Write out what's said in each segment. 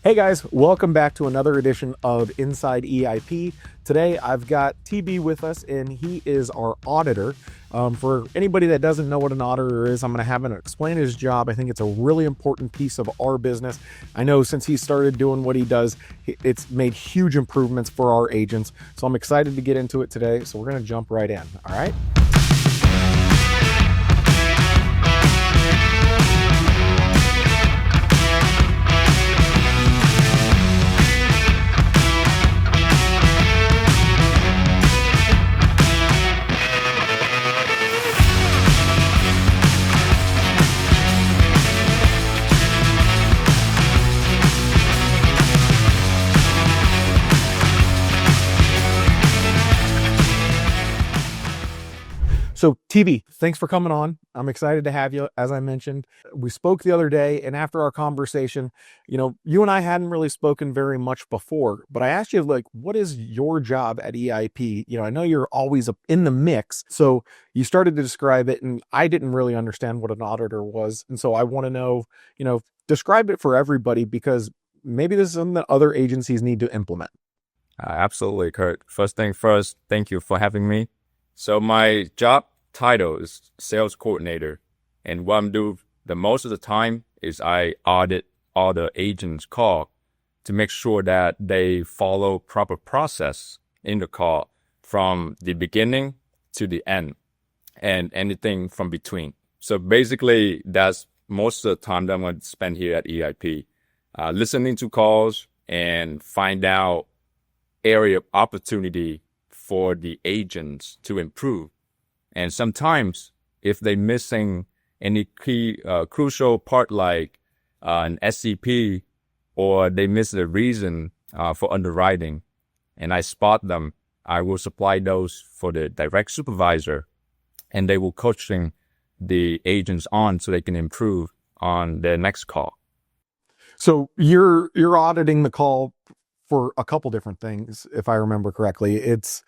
Hey guys, welcome back to another edition of Inside EIP. Today I've got TB with us and he is our auditor. For anybody that doesn't know what an auditor is, I'm going to have him explain his job. I think it's a really important piece of our business. I know since he started doing what he does, it's made huge improvements for our agents. So I'm excited to get into it today. So we're going to jump right in. All right. So TV, thanks for coming on. I'm excited to have you. As I mentioned, we spoke the other day, and after our conversation, you and I hadn't really spoken very much before, but I asked you, what is your job at EIP? I know you're always in the mix. So you started to describe it, and I didn't really understand what an auditor was. And so I want to know, describe it for everybody, because maybe this is something that other agencies need to implement. Absolutely, Curt. First thing first, thank you for having me. So my job title is sales coordinator, and what I'm doing the most of the time is I audit all the agents' call to make sure that they follow proper process in the call from the beginning to the end and anything from between. So basically, that's most of the time that I'm going to spend here at EIP, listening to calls and find out area of opportunity for the agents to improve. And sometimes if they're missing any key crucial part like an SCP, or they miss the reason for underwriting, and I spot them, I will supply those for the direct supervisor, and they will coaching the agents on so they can improve on their next call. So you're auditing the call for a couple different things, if I remember correctly. It's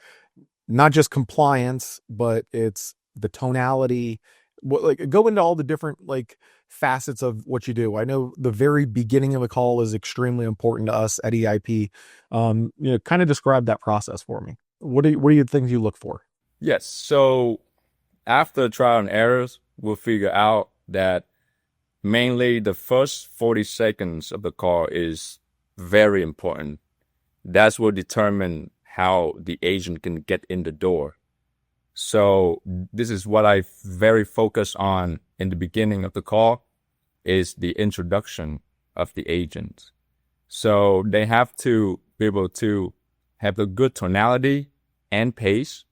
not just compliance, but it's the tonality. Go into all the different facets of what you do. I know the very beginning of a call is extremely important to us at EIP. Kind of describe that process for me. What are the things you look for? Yes. So after trial and errors, we'll figure out that mainly the first 40 seconds of the call is very important. That's what determine how the agent can get in the door. So this is what I very focus on in the beginning of the call, is the introduction of the agent. So they have to be able to have a good tonality and pace,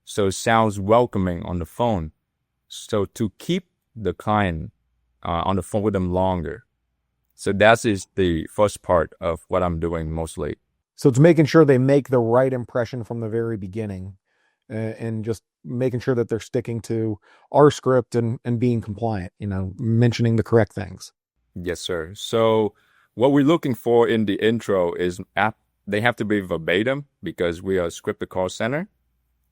so it sounds welcoming on the phone. So to keep the client on the phone with them longer. So that is the first part of what I'm doing mostly. So it's making sure they make the right impression from the very beginning, and just making sure that they're sticking to our script and being compliant, mentioning the correct things. Yes, sir. So what we're looking for in the intro is they have to be verbatim, because we are a scripted call center,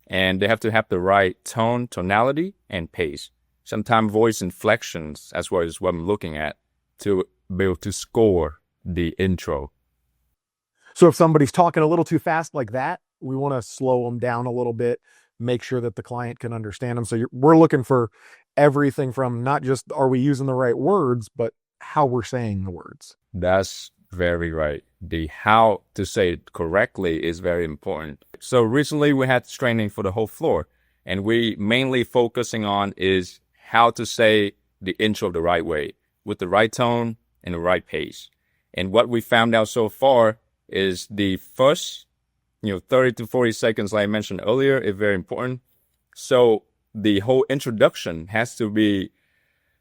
and they have to have the right tone, tonality, and pace. Sometimes voice inflections as well as what I'm looking at to be able to score the intro. So if somebody's talking a little too fast like that, we want to slow them down a little bit, make sure that the client can understand them. So we're looking for everything from not just are we using the right words, but how we're saying the words. That's very right. The how to say it correctly is very important. So recently we had training for the whole floor, and we mainly focusing on is how to say the intro the right way, with the right tone and the right pace. And what we found out so far is the first, 30 to 40 seconds, like I mentioned earlier, is very important. So the whole introduction has to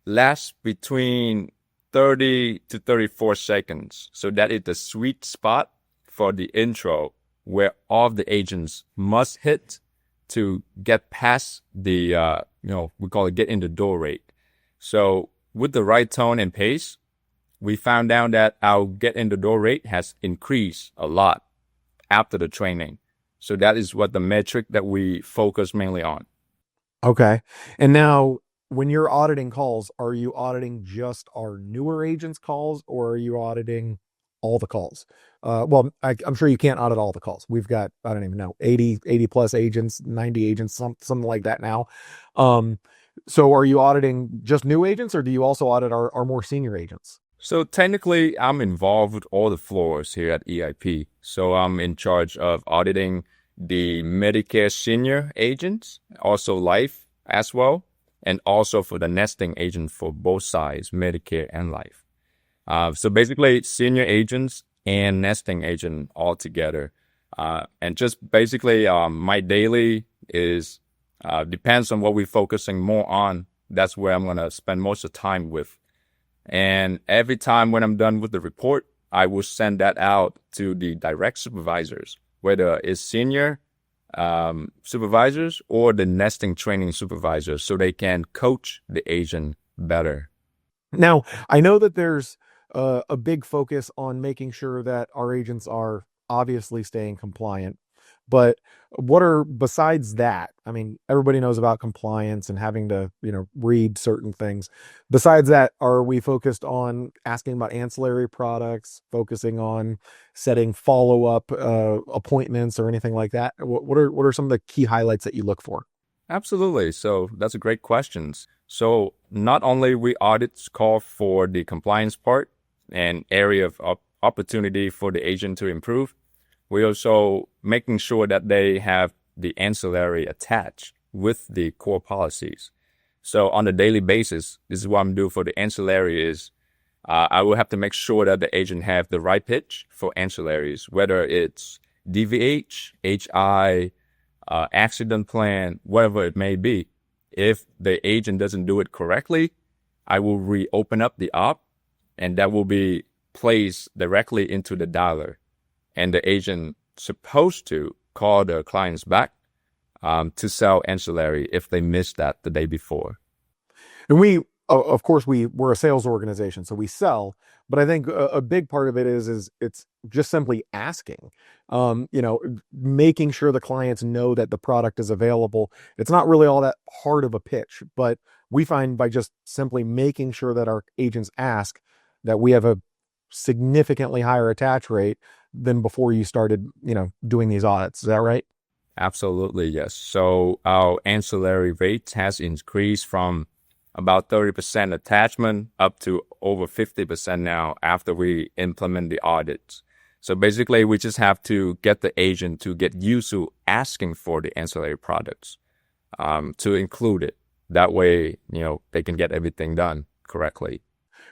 last between 30 to 34 seconds. So that is the sweet spot for the intro, where all of the agents must hit to get past the, we call it get in the door rate. So with the right tone and pace, we found out that our get in the door rate has increased a lot after the training. So that is what the metric that we focus mainly on. Okay. And now when you're auditing calls, are you auditing just our newer agents calls, or are you auditing all the calls. Well, I'm sure you can't audit all the calls. We've got, I don't even know, 80 plus agents, 90 agents, something like that now. So are you auditing just new agents, or do you also audit our more senior agents? So technically, I'm involved with all the floors here at EIP. So I'm in charge of auditing the Medicare senior agents, also life as well, and also for the nesting agent for both sides, Medicare and life. So basically, senior agents and nesting agent all together. And just basically, my daily is depends on what we're focusing more on. That's where I'm going to spend most of the time with. And every time when I'm done with the report, I will send that out to the direct supervisors, whether it's senior supervisors or the nesting training supervisors, so they can coach the agent better. Now, I know that there's a big focus on making sure that our agents are obviously staying compliant. But what are, besides that, I mean, everybody knows about compliance and having to, read certain things. Besides that, are we focused on asking about ancillary products, focusing on setting follow-up appointments or anything like that? What are some of the key highlights that you look for? Absolutely. So that's a great question. So not only we audits call for the compliance part and area of opportunity for the agent to improve, we also making sure that they have the ancillary attached with the core policies. So on a daily basis, this is what I'm doing for the ancillary is I will have to make sure that the agent have the right pitch for ancillaries, whether it's DVH, HI, accident plan, whatever it may be. If the agent doesn't do it correctly, I will reopen up the op, and that will be placed directly into the dialer. And the agent supposed to call the clients back to sell ancillary if they missed that the day before. And we, of course, we're a sales organization, so we sell. But I think a big part of it is it's just simply asking, making sure the clients know that the product is available. It's not really all that hard of a pitch, but we find by just simply making sure that our agents ask, that we have a significantly higher attach rate than before you started, doing these audits. Is that right? Absolutely, yes. So our ancillary rate has increased from about 30% attachment up to over 50% now after we implement the audits. So basically, we just have to get the agent to get used to asking for the ancillary products to include it. That way, they can get everything done correctly.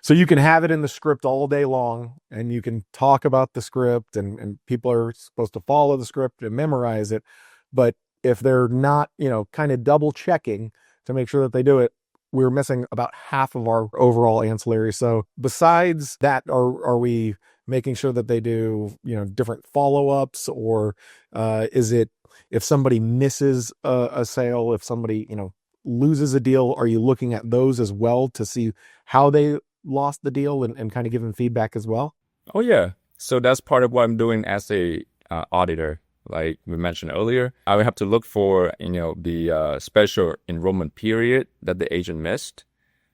So you can have it in the script all day long, and you can talk about the script, and people are supposed to follow the script and memorize it. But if they're not, kind of double checking to make sure that they do it, we're missing about half of our overall ancillary. So besides that, are we making sure that they do, different follow-ups, or is it if somebody misses a sale, if somebody, loses a deal, are you looking at those as well to see how they lost the deal and kind of give them feedback as well? Oh, yeah. So that's part of what I'm doing as a auditor. Like we mentioned earlier, I would have to look for, the special enrollment period that the agent missed.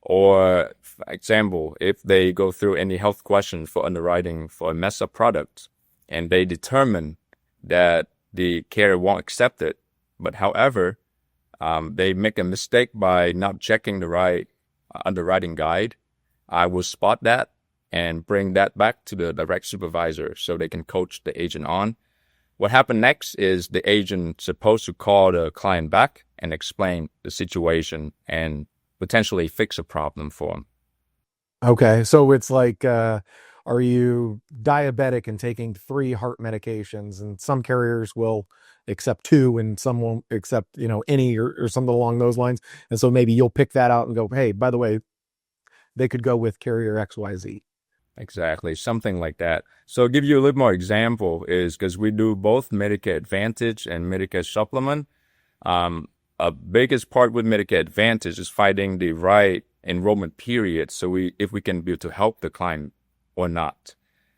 Or, for example, if they go through any health questions for underwriting for a messed up product, and they determine that the carrier won't accept it, but however, they make a mistake by not checking the right underwriting guide, I will spot that and bring that back to the direct supervisor so they can coach the agent on. What happened next is the agent supposed to call the client back and explain the situation and potentially fix a problem for them. Okay. So it's like, are you diabetic and taking 3 heart medications, and some carriers will accept 2 and some won't accept, any or something along those lines. And so maybe you'll pick that out and go, hey, by the way, they could go with carrier XYZ. Exactly, something like that. So I'll give you a little more example is because we do both Medicare Advantage and Medicare Supplement. A biggest part with Medicare Advantage is finding the right enrollment period. So if we can be able to help the client or not.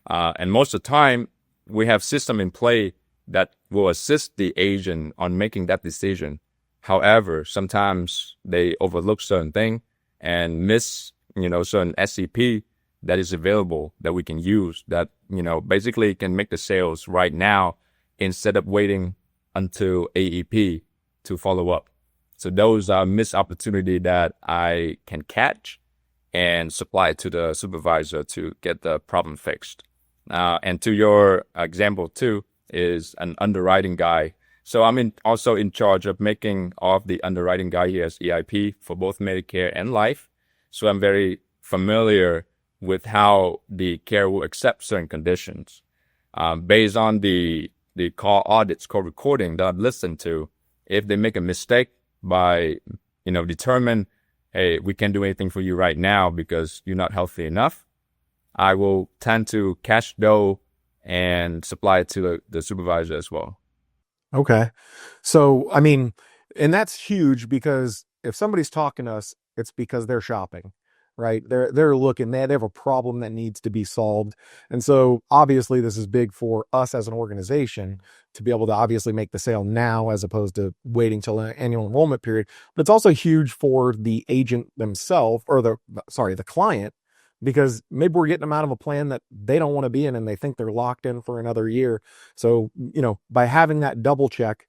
And most of the time, we have system in play that will assist the agent on making that decision. However, sometimes they overlook certain thing and miss, certain SCP that is available that we can use that, basically can make the sales right now instead of waiting until AEP to follow up. So those are missed opportunity that I can catch and supply to the supervisor to get the problem fixed. And to your example too is an underwriting guy. So I'm also in charge of making of the underwriting guy here as EIP for both Medicare and Life. So I'm very familiar with how the carrier will accept certain conditions. Based on the call audits, call recording that I've listened to, if they make a mistake by, determine, hey, we can't do anything for you right now because you're not healthy enough, I will tend to catch dough and supply it to the supervisor as well. Okay. So, I mean, and that's huge because if somebody's talking to us, it's because they're shopping, right? They're looking, they have a problem that needs to be solved. And so obviously this is big for us as an organization to be able to obviously make the sale now as opposed to waiting till an annual enrollment period. But it's also huge for the agent themselves or the client, because maybe we're getting them out of a plan that they don't want to be in and they think they're locked in for another year. So, by having that double check,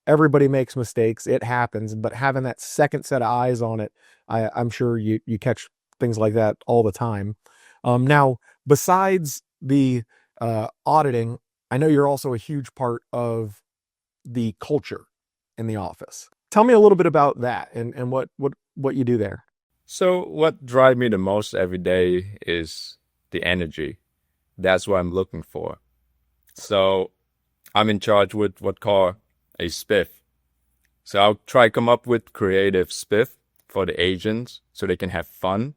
everybody makes mistakes. It happens, but having that second set of eyes on it, I'm sure you catch things like that all the time. Now, besides the auditing, I know you're also a huge part of the culture in the office. Tell me a little bit about that and what you do there. So what drives me the most every day is the energy. That's what I'm looking for. So I'm in charge with what called a spiff. So I'll try to come up with creative spiff for the agents so they can have fun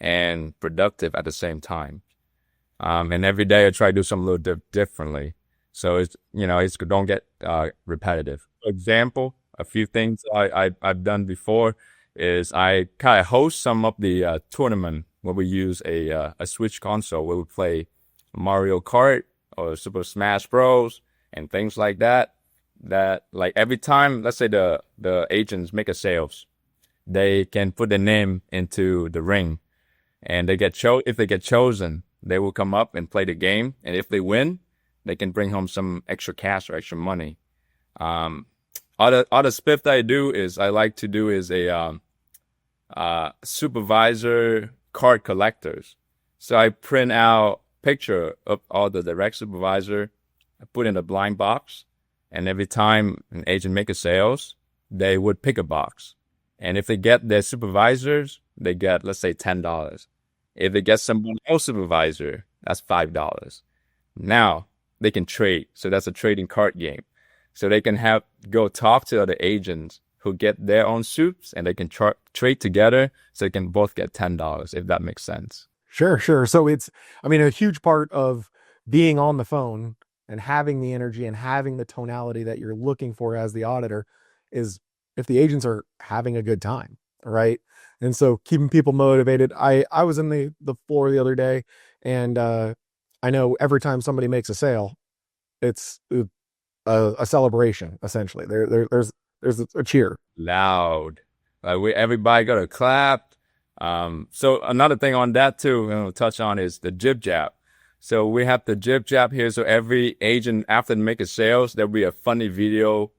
and productive at the same time. And every day I try to do something a little differently. So it's don't get repetitive. For example, a few things I've done before is I kind of host some of the tournament where we use a Switch console where we play Mario Kart or Super Smash Bros. And things like that. That like every time, let's say the agents make a sales, they can put their name into the ring, and they get if they get chosen, they will come up and play the game, and if they win, they can bring home some extra cash or extra money. Other spiff that I do is a supervisor card collectors. So I print out picture of all the direct supervisor, I put in a blind box, and every time an agent make a sales, they would pick a box. And if they get their supervisors, they get, let's say, $10. If they get someone else supervisor, that's $5. Now they can trade. So that's a trading card game. So they can go talk to other agents who get their own soups, and they can trade together so they can both get $10, if that makes sense. Sure. So it's, a huge part of being on the phone and having the energy and having the tonality that you're looking for as the auditor is if the agents are having a good time, right? And so keeping people motivated. I was in the floor the other day, and I know every time somebody makes a sale, it's a celebration, essentially. There's a cheer. Loud. Everybody got to clap. So another thing on that too, touch on is the jib jab. So we have the jib jab here. So every agent, after they make a sales, there'll be a funny video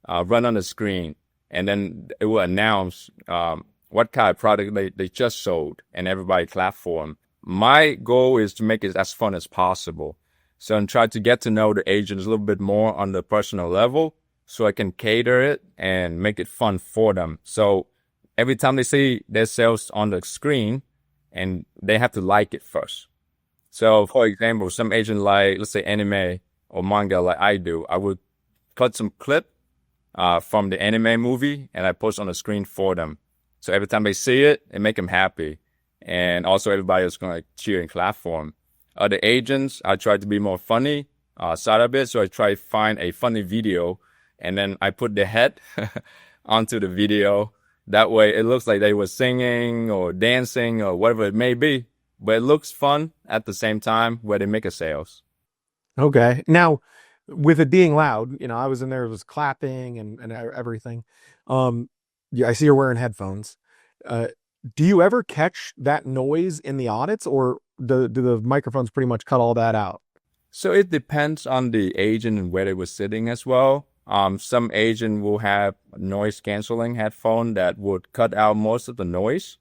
run on the screen. And then it will announce what kind of product they just sold, and everybody clap for them. My goal is to make it as fun as possible. So I'm trying to get to know the agents a little bit more on the personal level so I can cater it and make it fun for them. So every time they see their sales on the screen, and they have to like it first. So, for example, some agent like, let's say, anime or manga like I do, I would cut some clip from the anime movie, and I post on the screen for them. So every time they see it, it make them happy. And also everybody is going to cheer and clap for them. Other agents, I try to be more funny side of it. So I try to find a funny video, and then I put their head onto the video. That way it looks like they were singing or dancing or whatever it may be. But it looks fun at the same time where they make a sales. Okay. Now, with it being loud, I was in there, it was clapping and everything. Yeah, I see you're wearing headphones. Do you ever catch that noise in the audits, or do the microphones pretty much cut all that out? So it depends on the agent and where they were sitting as well. Some agent will have noise canceling headphone that would cut out most of the noise.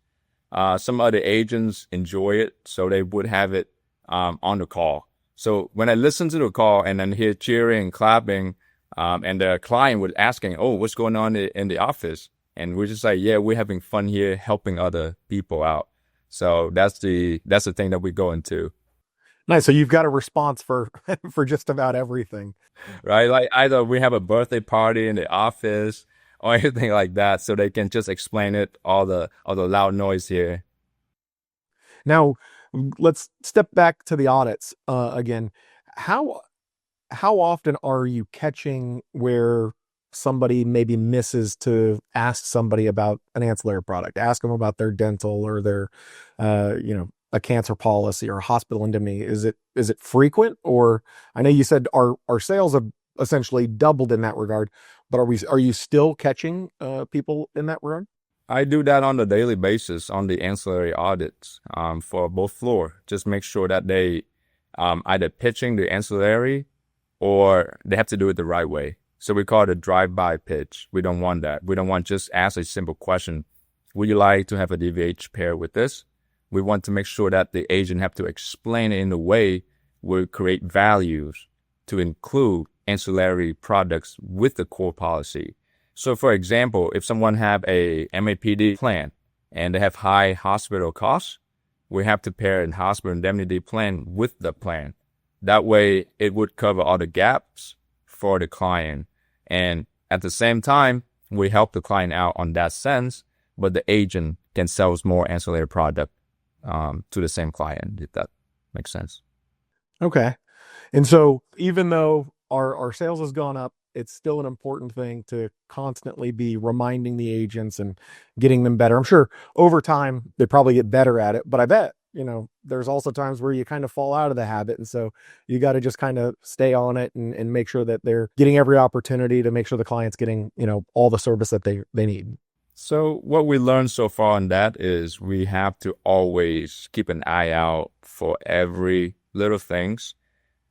Some other agents enjoy it, so they would have it on the call. So when I listen to the call and then hear cheering and clapping, and the client was asking, "Oh, what's going on in the office?" And we're just like, "Yeah, we're having fun here, helping other people out." So that's the thing that we go into. Nice. So you've got a response for for just about everything. Right? Like either we have a birthday party in the office or anything like that, so they can just explain it, all the loud noise here. Now, let's step back to the audits again. How often are you catching where somebody maybe misses to ask somebody about an ancillary product, ask them about their dental or their, a cancer policy or a hospital indemnity? Is it frequent? Or I know you said our sales have essentially doubled in that regard, but are you still catching people in that regard? I do that on a daily basis on the ancillary audits for both floor. Just make sure that they either pitching the ancillary or they have to do it the right way. So we call it a drive-by pitch. We don't want that. We don't want just ask a simple question. Would you like to have a DVH pair with this? We want to make sure that the agent have to explain it in a way will create values to include ancillary products with the core policy. So for example, if someone have a MAPD plan and they have high hospital costs, we have to pair a hospital indemnity plan with the plan. That way it would cover all the gaps for the client. And at the same time, we help the client out on that sense, but the agent can sell more ancillary product to the same client, if that makes sense. Okay. And so even though our sales has gone up, it's still an important thing to constantly be reminding the agents and getting them better. I'm sure over time they probably get better at it, but I bet, there's also times where you kind of fall out of the habit. And so you got to just kind of stay on it and make sure that they're getting every opportunity to make sure the client's getting, all the service that they need. So what we learned so far on that is we have to always keep an eye out for every little things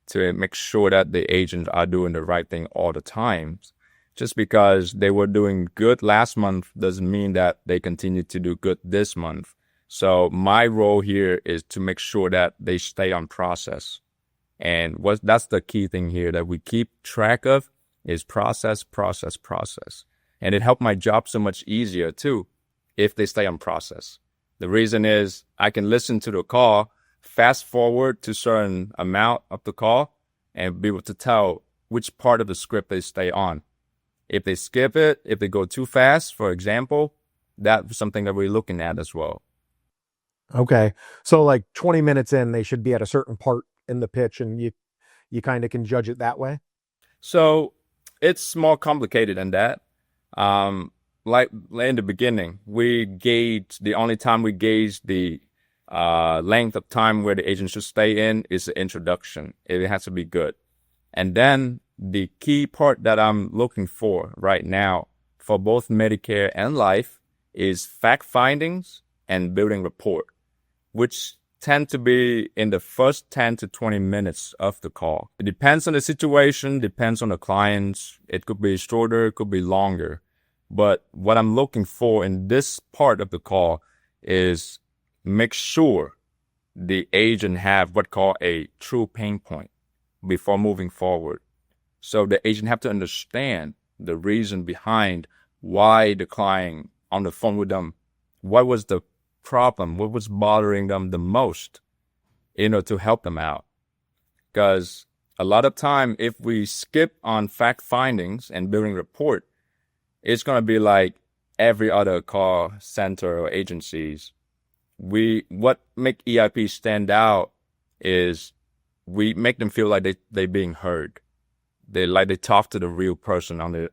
to make sure that the agents are doing the right thing all the time. Just because they were doing good last month doesn't mean that they continue to do good this month. So my role here is to make sure that they stay on process. And that's the key thing here that we keep track of is process. And it helped my job so much easier too if they stay on process. The reason is I can listen to the call, fast forward to certain amount of the call, and be able to tell which part of the script they stay on. If they skip it, if they go too fast, for example, that's something that we're looking at as well. Okay. So like 20 minutes in, they should be at a certain part in the pitch, and you kind of can judge it that way. So it's more complicated than that. Like in the beginning, the only time we gauge the length of time where the agent should stay in is the introduction. It has to be good. And then the key part that I'm looking for right now for both Medicare and Life is fact findings and building rapport, which tend to be in the first 10 to 20 minutes of the call. It depends on the situation, depends on the clients. It could be shorter, it could be longer. But what I'm looking for in this part of the call is make sure the agent have what called a true pain point before moving forward. So the agent have to understand the reason behind why the client on the phone with them, what was the problem, what was bothering them the most, to help them out. Because a lot of time, if we skip on fact findings and building rapport, it's going to be like every other call center or agencies. What make EIP stand out is we make them feel like they being heard. They talk to the real person on the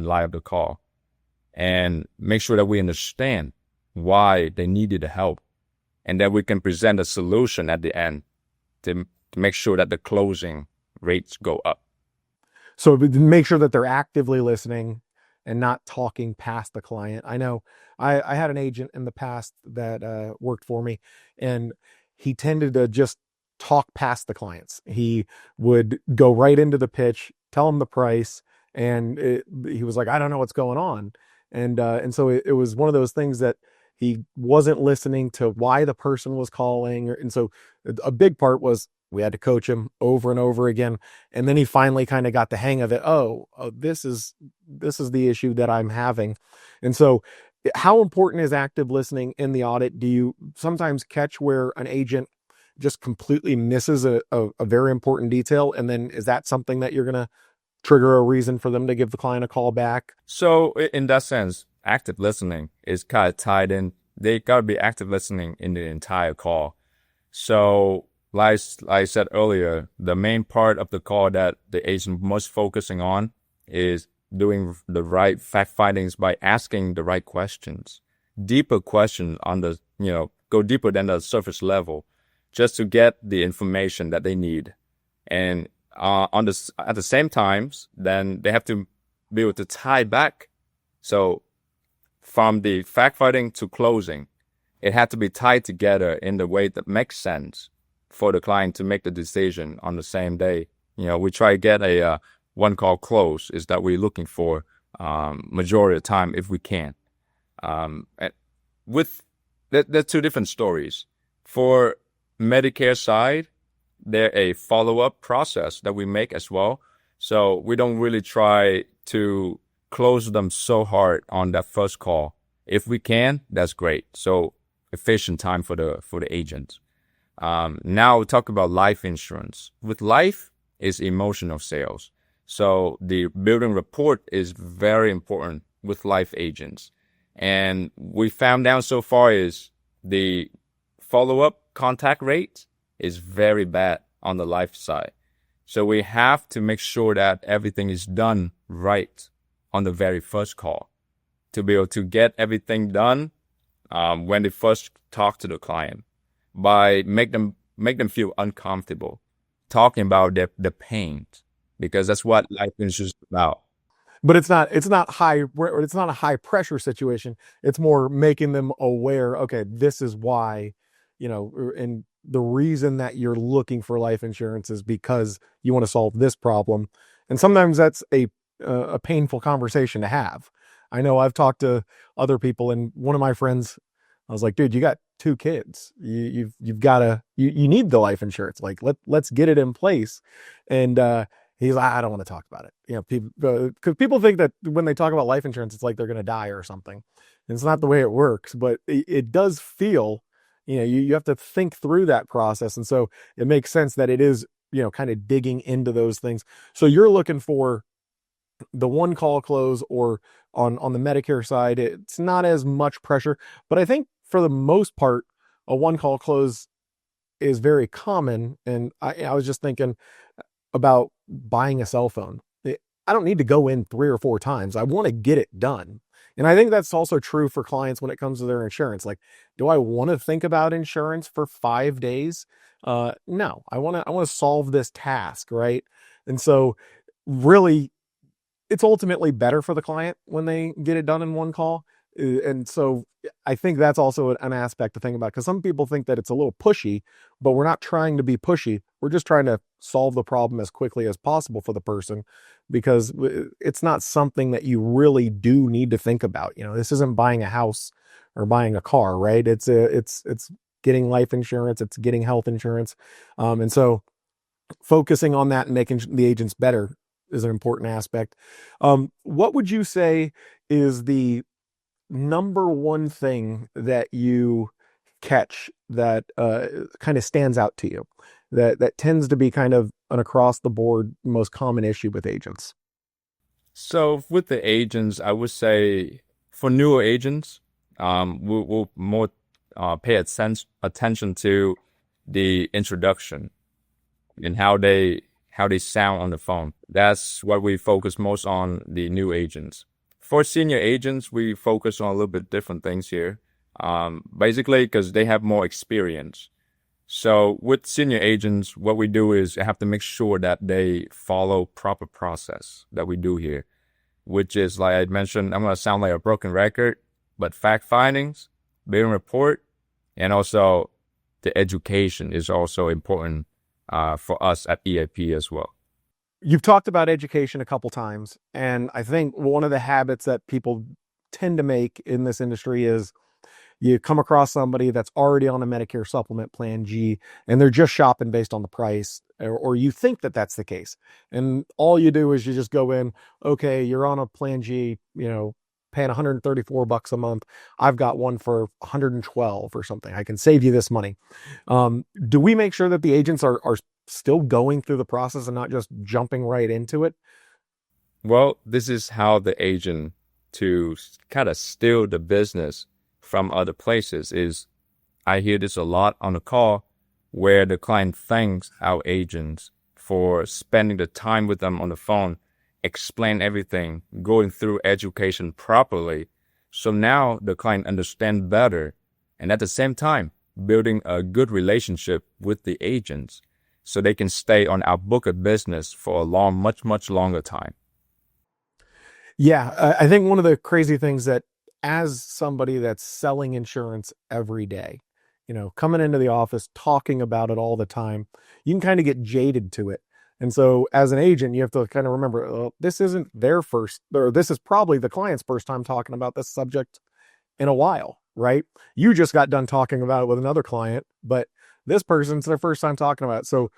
line of the call, and make sure that we understand why they needed the help, and that we can present a solution at the end to make sure that the closing rates go up. So make sure that they're actively listening, and not talking past the client. I know I had an agent in the past that worked for me, and he tended to just talk past the clients. He would go right into the pitch, tell them the price, and he was like, I don't know what's going on. And so it was one of those things that he wasn't listening to why the person was calling. And so a big part was we had to coach him over and over again. And then he finally kind of got the hang of it. This is the issue that I'm having. And so how important is active listening in the audit? Do you sometimes catch where an agent just completely misses a very important detail? And then is that something that you're going to trigger a reason for them to give the client a call back? So in that sense, active listening is kind of tied in. They got to be active listening in the entire call. So like I said earlier, the main part of the call that the agent must focusing on is doing the right fact findings by asking the right questions. Deeper questions on the, go deeper than the surface level just to get the information that they need. And at the same times, then they have to be able to tie back. So from the fact finding to closing, it had to be tied together in the way that makes sense for the client to make the decision on the same day. We try to get a one call close is that we're looking for majority of the time if we can. With there are two different stories. For Medicare side, there's a follow-up process that we make as well. So we don't really try to close them so hard on that first call. If we can, that's great. So efficient time for the agent. Now we talk about life insurance. With life is emotional sales. So the building rapport is very important with life agents. And we found out so far is the follow-up contact rate is very bad on the life side. So we have to make sure that everything is done right on the very first call to be able to get everything done when they first talk to the client, by make them feel uncomfortable talking about the pain, because that's what life insurance is about. But it's not a high pressure situation. It's more making them aware, okay, this is why, and the reason that you're looking for life insurance is because you want to solve this problem. And sometimes that's a painful conversation to have. I know I've talked to other people, and one of my friends, I was like, dude, you got 2 kids. You've got to, you need the life insurance. Like, let's get it in place. And, he's like, I don't want to talk about it. Because people think that when they talk about life insurance, it's like they're going to die or something. And it's not the way it works, but it does feel, you have to think through that process. And so it makes sense that it is, kind of digging into those things. So you're looking for the one call close, or on the Medicare side, it's not as much pressure, but I think for the most part, a one call close is very common. And I was just thinking about buying a cell phone. I don't need to go in 3 or 4 times. I want to get it done. And I think that's also true for clients when it comes to their insurance. Like, do I want to think about insurance for 5 days? No, I want to solve this task, right? And so really, it's ultimately better for the client when they get it done in one call. And so I think that's also an aspect to think about, because some people think that it's a little pushy, but we're not trying to be pushy. We're just trying to solve the problem as quickly as possible for the person, because it's not something that you really do need to think about. This isn't buying a house or buying a car, right? It's getting life insurance. It's getting health insurance. And so focusing on that and making the agents better is an important aspect. What would you say is the number one thing that you catch that kind of stands out to you, that tends to be kind of an across the board most common issue with agents? So with the agents, I would say for newer agents, we'll more pay attention to the introduction and how they sound on the phone. That's what we focus most on, the new agents. For senior agents, we focus on a little bit different things here. Basically, because they have more experience. So with senior agents, what we do is have to make sure that they follow proper process that we do here. which is, like I mentioned, I'm going to sound like a broken record, but fact findings, building report, and also the education is also important for us at EIP as well. You've talked about education a couple times, and I think one of the habits that people tend to make in this industry is you come across somebody that's already on a Medicare supplement plan G, and they're just shopping based on the price, or you think that that's the case. And all you do is you just go in, okay, you're on a plan G, paying $134 a month. I've got one for $112 or something. I can save you this money. Do we make sure that the agents are still going through the process and not just jumping right into it? Well, this is how the agent to kind of steal the business from other places is, I hear this a lot on the call where the client thanks our agents for spending the time with them on the phone, explain everything, going through education properly. So now the client understands better, and at the same time, building a good relationship with the agents so they can stay on our book of business for a much longer time. Yeah, I think one of the crazy things that, as somebody that's selling insurance every day, coming into the office, talking about it all the time, you can kind of get jaded to it. And so as an agent, you have to kind of remember, this isn't their first, or this is probably the client's first time talking about this subject in a while, right? You just got done talking about it with another client, but this person's their first time talking about it. So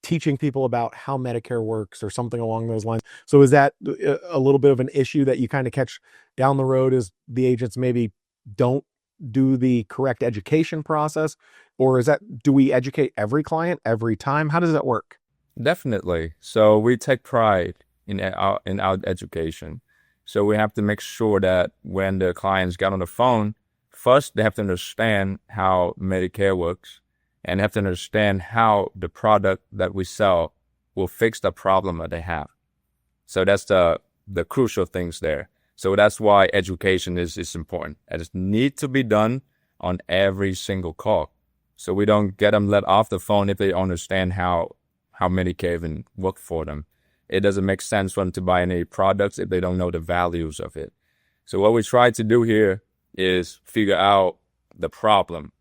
teaching people about how Medicare works or something along those lines. So is that a little bit of an issue that you kind of catch down the road, is the agents maybe don't do the correct education process? Or do we educate every client every time? How does that work? Definitely. So we take pride in our education. So we have to make sure that when the clients get on the phone, first they have to understand how Medicare works, and have to understand how the product that we sell will fix the problem that they have. So that's the crucial things there. So that's why education is important. And it needs to be done on every single call. So we don't get them let off the phone if they understand how Medicare even work for them. It doesn't make sense for them to buy any products if they don't know the values of it. So what we try to do here is figure out the problem,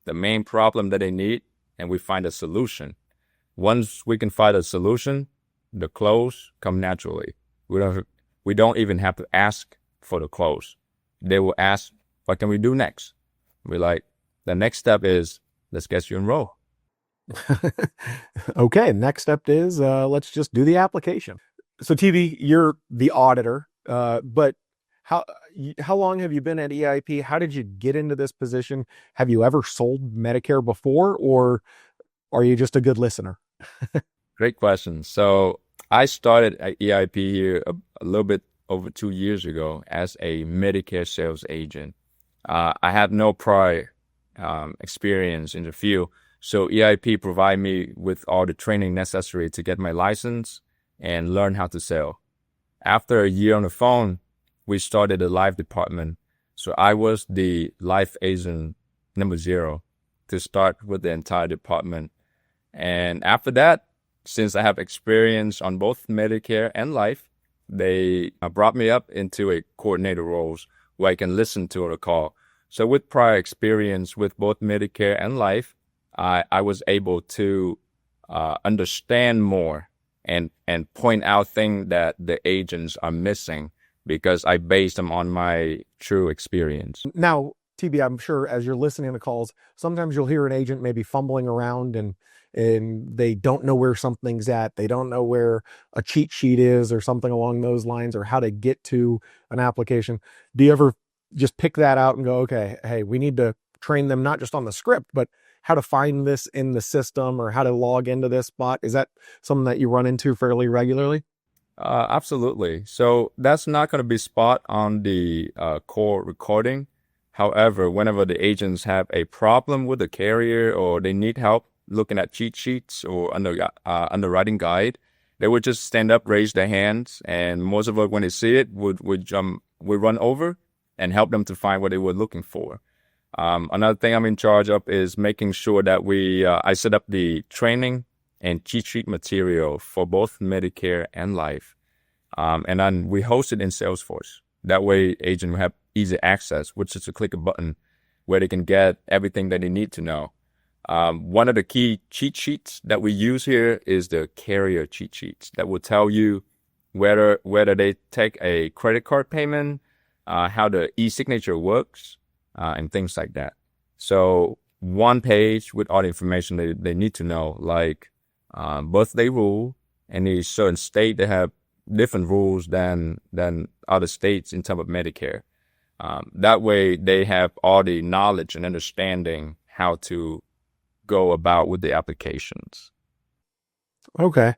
the main problem that they need, and we find a solution. Once we can find a solution, the close come naturally. We don't even have to ask for the close. They will ask, what can we do next? We're like, the next step is, let's get you enrolled. Okay, next step is, let's just do the application. So TV, you're the auditor, but how long have you been at EIP? How did you get into this position? Have you ever sold Medicare before, or are you just a good listener? Great question. So I started at EIP here a little bit over 2 years ago as a Medicare sales agent. I had no prior experience in the field. So EIP provided me with all the training necessary to get my license and learn how to sell. After a year on the phone, we started a life department. So I was the life agent number 0 to start with the entire department. And after that, since I have experience on both Medicare and life, they brought me up into a coordinator roles where I can listen to the call. So with prior experience with both Medicare and life, I was able to understand more and point out things that the agents are missing, because I based them on my true experience. Now, TB, I'm sure as you're listening to calls, sometimes you'll hear an agent maybe fumbling around and they don't know where something's at. They don't know where a cheat sheet is or something along those lines, or how to get to an application. Do you ever just pick that out and go, okay, hey, we need to train them not just on the script, but how to find this in the system or how to log into this spot? Is that something that you run into fairly regularly? Absolutely. So that's not going to be spot on the core recording. However, whenever the agents have a problem with the carrier or they need help looking at cheat sheets or underwriting guide, they would just stand up, raise their hands, and most of it, when they see it, would run over and help them to find what they were looking for. Another thing I'm in charge of is making sure that I set up the training and cheat sheet material for both Medicare and life. And then we host it in Salesforce. That way agent will have easy access, which is to click a button where they can get everything that they need to know. One of the key cheat sheets that we use here is the carrier cheat sheets that will tell you whether they take a credit card payment, how the e-signature works, and things like that. So one page with all the information they need to know, like birthday rule, any certain state that have different rules than other states in terms of Medicare. That way they have all the knowledge and understanding how to go about with the applications. Okay.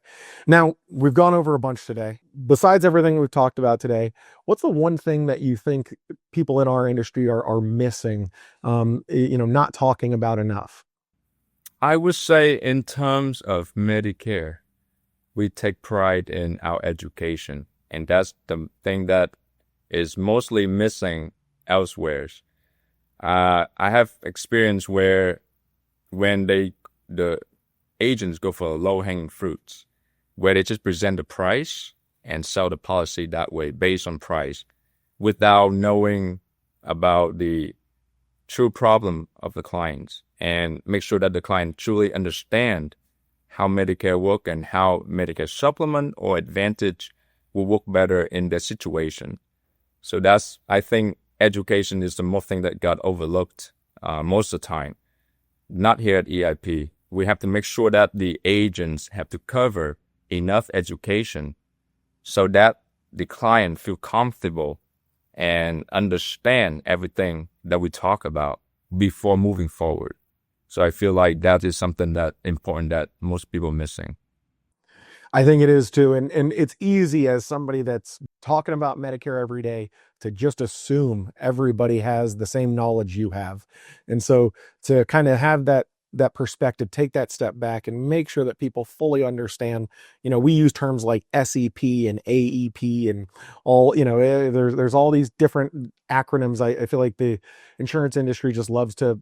Now, we've gone over a bunch today. Besides everything we've talked about today, what's the one thing that you think people in our industry are missing, not talking about enough? I would say in terms of Medicare, we take pride in our education, and that's the thing that is mostly missing elsewhere. I have experience where when the agents go for low-hanging fruits, where they just present the price and sell the policy that way based on price without knowing about the true problem of the clients and make sure that the client truly understand how Medicare work and how Medicare supplement or advantage will work better in their situation. So I think education is the most thing that got overlooked most of the time. Not here at EIP. We have to make sure that the agents have to cover enough education so that the client feel comfortable and understand everything that we talk about before moving forward. So I feel like that is something that important that most people are missing. I think it is too. And it's easy as somebody that's talking about Medicare every day to just assume everybody has the same knowledge you have. And so to kind of have that perspective, take that step back and make sure that people fully understand, we use terms like SEP and AEP and all, there's all these different acronyms. I feel like the insurance industry just loves to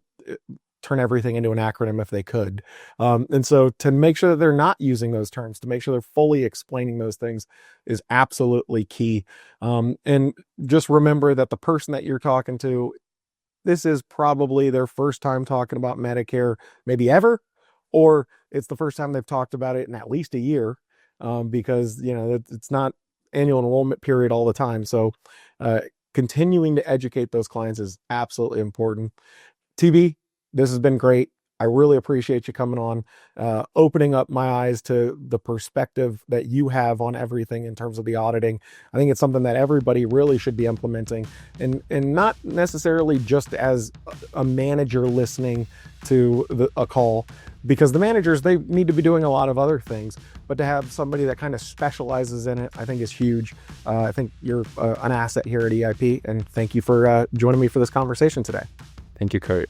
turn everything into an acronym if they could. And so to make sure that they're not using those terms, to make sure they're fully explaining those things is absolutely key. And just remember that the person that you're talking to, this is probably their first time talking about Medicare, maybe ever, or it's the first time they've talked about it in at least a year, because, it's not annual enrollment period all the time. So continuing to educate those clients is absolutely important. TB, this has been great. I really appreciate you coming on, opening up my eyes to the perspective that you have on everything in terms of the auditing. I think it's something that everybody really should be implementing, and not necessarily just as a manager listening to a call, because the managers, they need to be doing a lot of other things, but to have somebody that kind of specializes in it, I think is huge. I think you're an asset here at EIP, and thank you for joining me for this conversation today. Thank you, Curt.